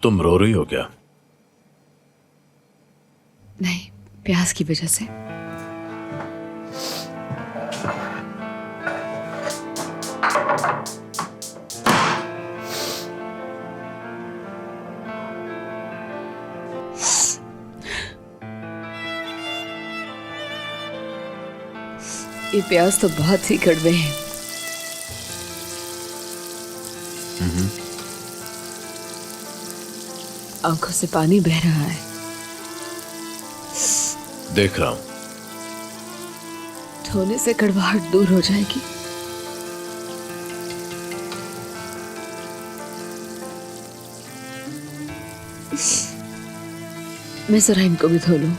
तुम रो रही हो क्या? नहीं, प्यास की वजह से। ये प्याज तो बहुत ही कड़वे हैं। आंखों से पानी बह रहा है। देख रहा हूं। धोने से कड़वाहट दूर हो जाएगी। मैं जरा इनको भी धो लूं।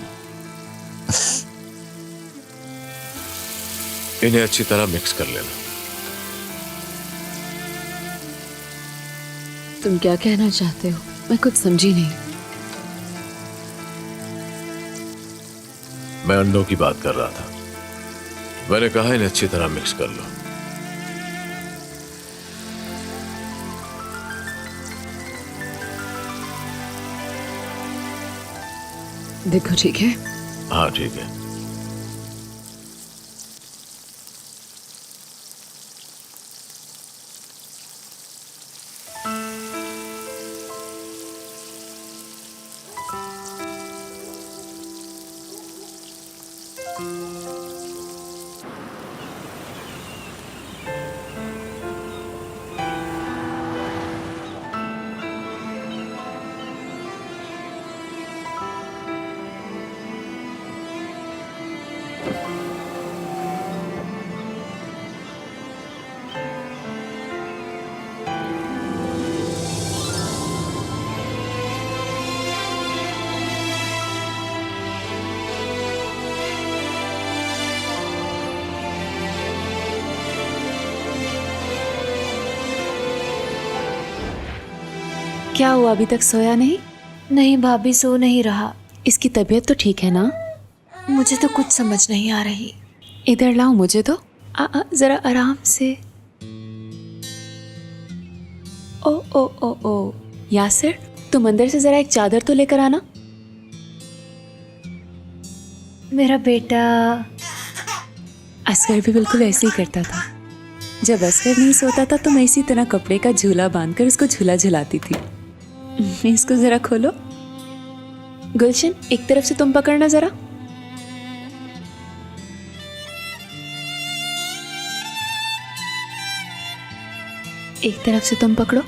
इन्हें अच्छी तरह मिक्स कर लेना। तुम क्या कहना चाहते हो? मैं कुछ समझी नहीं। मैं अंडों की बात कर रहा था। मैंने कहा इन्हें अच्छी तरह मिक्स कर लो। देखो ठीक है? हाँ ठीक है। क्या हुआ, अभी तक सोया नहीं? नहीं भाभी, सो नहीं रहा। इसकी तबीयत तो ठीक है ना? मुझे तो कुछ समझ नहीं आ रही। इधर लाओ मुझे तो। जरा आराम से। ओ ओ ओ ओ यासिर, तुम अंदर से जरा एक चादर तो लेकर आना। मेरा बेटा। असगर भी बिल्कुल ऐसे ही करता था। जब असगर नहीं सोता था तो मैं इसी तरह कपड़े का झूला बांधकर उसको झूला झुलाती थी। इसको जरा खोलो। गुलशन, एक तरफ से तुम पकड़ना जरा। एक तरफ से तुम पकड़ो।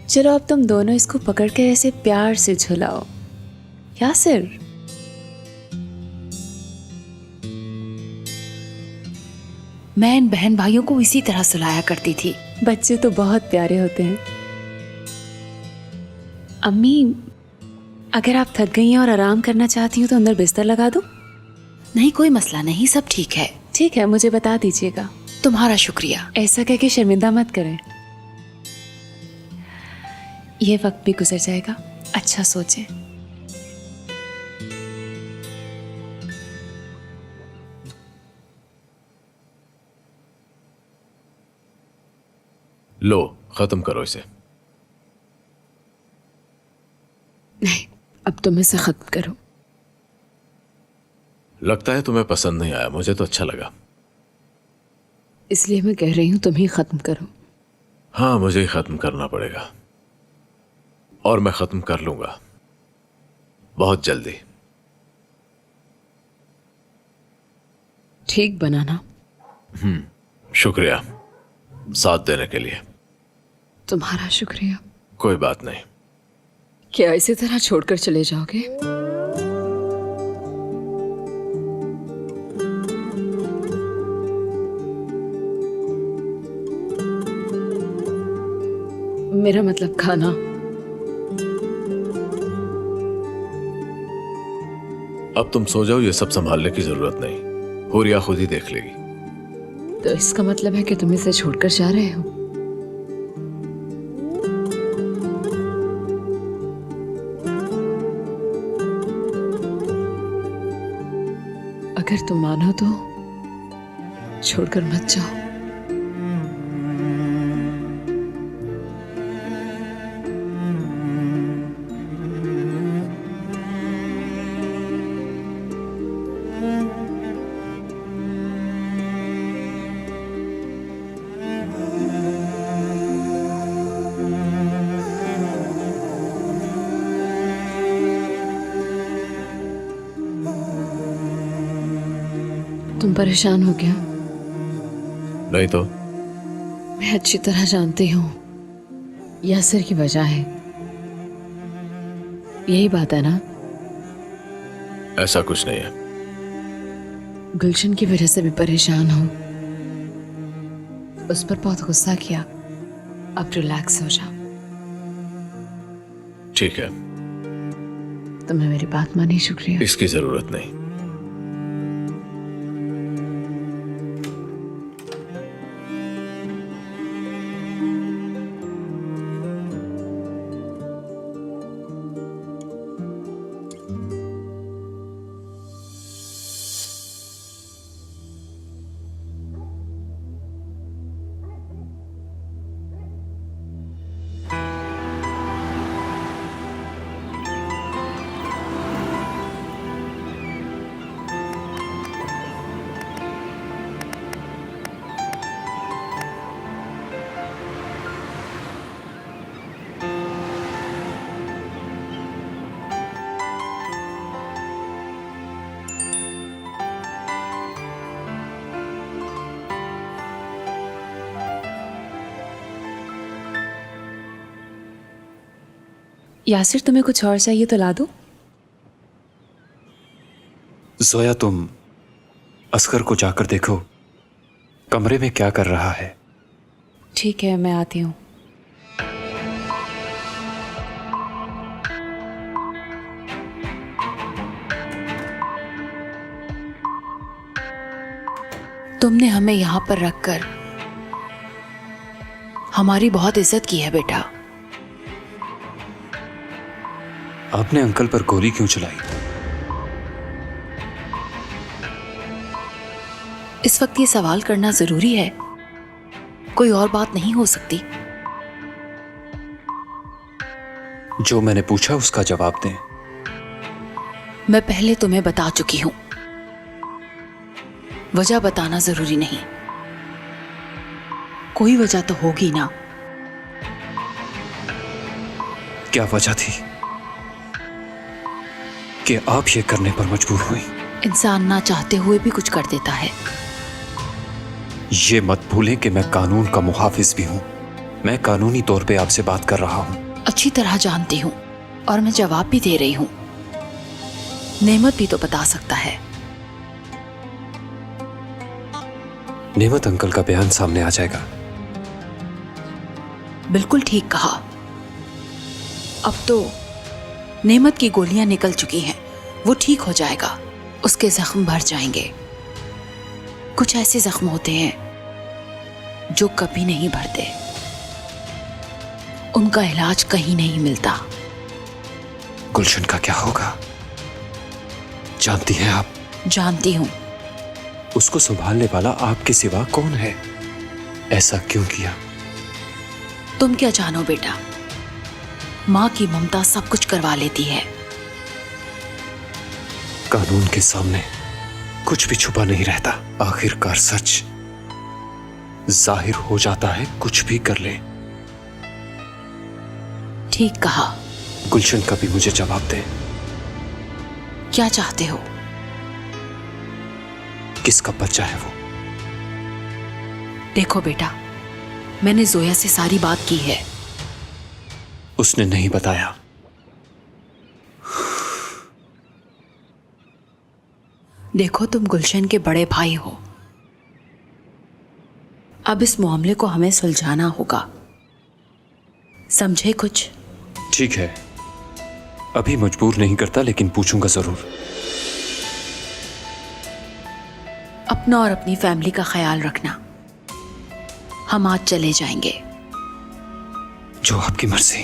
चलो अब तुम दोनों इसको पकड़ के ऐसे प्यार से झुलाओ। यासिर, मैं इन बहन भाइयों को इसी तरह सुलाया करती थी। बच्चे तो बहुत प्यारे होते हैं। अम्मी, अगर आप थक गई हैं और आराम करना चाहती हो तो अंदर बिस्तर लगा दूं? नहीं, कोई मसला नहीं, सब ठीक है। ठीक है, मुझे बता दीजिएगा। तुम्हारा शुक्रिया। ऐसा कह के शर्मिंदा मत करें। ये वक्त भी गुजर जाएगा, अच्छा सोचें। लो, खत्म करो इसे। नहीं, अब तुम इसे खत्म करो। लगता है तुम्हें पसंद नहीं आया। मुझे तो अच्छा लगा। इसलिए मैं कह रही हूं तुम ही खत्म करो। हाँ, मुझे ही खत्म करना पड़ेगा और मैं खत्म कर लूंगा बहुत जल्दी। ठीक बनाना। शुक्रिया साथ देने के लिए। तुम्हारा शुक्रिया। कोई बात नहीं। क्या इसी तरह छोड़कर चले जाओगे? मेरा मतलब खाना। अब तुम सो जाओ, ये सब संभालने की जरूरत नहीं। हुरिया खुद ही देख लेगी। तो इसका मतलब है कि तुम इसे छोड़कर जा रहे हो? अगर तुम मानो तो छोड़कर मत जाओ। तुम परेशान हो क्या? नहीं तो मैं अच्छी तरह जानती हूँ यासिर की वजह है, यही बात है ना? ऐसा कुछ नहीं है। गुलशन की वजह से भी परेशान हो, उस पर बहुत गुस्सा किया। अब रिलैक्स हो जाओ। ठीक है, तुमने मेरी बात मानी, शुक्रिया। इसकी जरूरत नहीं। यासिर, तुम्हें कुछ और चाहिए तो ला दूं? जोया, तुम असगर को जाकर देखो कमरे में क्या कर रहा है। ठीक है, मैं आती हूँ। तुमने हमें यहाँ पर रखकर हमारी बहुत इज्जत की है बेटा। आपने अंकल पर गोली क्यों चलाई? इस वक्त ये सवाल करना जरूरी है? कोई और बात नहीं हो सकती? जो मैंने पूछा उसका जवाब दें। मैं पहले तुम्हें बता चुकी हूं, वजह बताना जरूरी नहीं। कोई वजह तो होगी ना? क्या वजह थी कि आप ये करने पर मजबूर हुई? इंसान ना चाहते हुए भी कुछ कर देता है। ये मत भूलें कि मैं कानून का मुहाफिज भी हूं। मैं कानूनी तौर पे आपसे बात कर रहा हूं। अच्छी तरह जानती हूं और मैं जवाब भी दे रही हूं। नेमत भी तो बता सकता है। नेमत अंकल का बयान सामने आ जाएगा। बिल्कुल ठीक कहा। अब तो नेमत की गोलियां निकल चुकी हैं, वो ठीक हो जाएगा। उसके जख्म भर जाएंगे। कुछ ऐसे जख्म होते हैं जो कभी नहीं भरते, उनका इलाज कहीं नहीं मिलता। गुलशन का क्या होगा जानती हैं आप? जानती हूं। उसको संभालने वाला आपके सिवा कौन है? ऐसा क्यों किया? तुम क्या जानो बेटा, माँ की ममता सब कुछ करवा लेती है। कानून के सामने कुछ भी छुपा नहीं रहता। आखिरकार सच जाहिर हो जाता है, कुछ भी कर ले। ठीक कहा। गुलशन का भी मुझे जवाब दे। क्या चाहते हो? किसका बच्चा है वो? देखो बेटा, मैंने जोया से सारी बात की है। उसने नहीं बताया। देखो, तुम गुलशन के बड़े भाई हो। अब इस मामले को हमें सुलझाना होगा, समझे कुछ? ठीक है, अभी मजबूर नहीं करता, लेकिन पूछूंगा जरूर। अपना और अपनी फैमिली का ख्याल रखना। हम आज चले जाएंगे। जो आपकी मर्जी।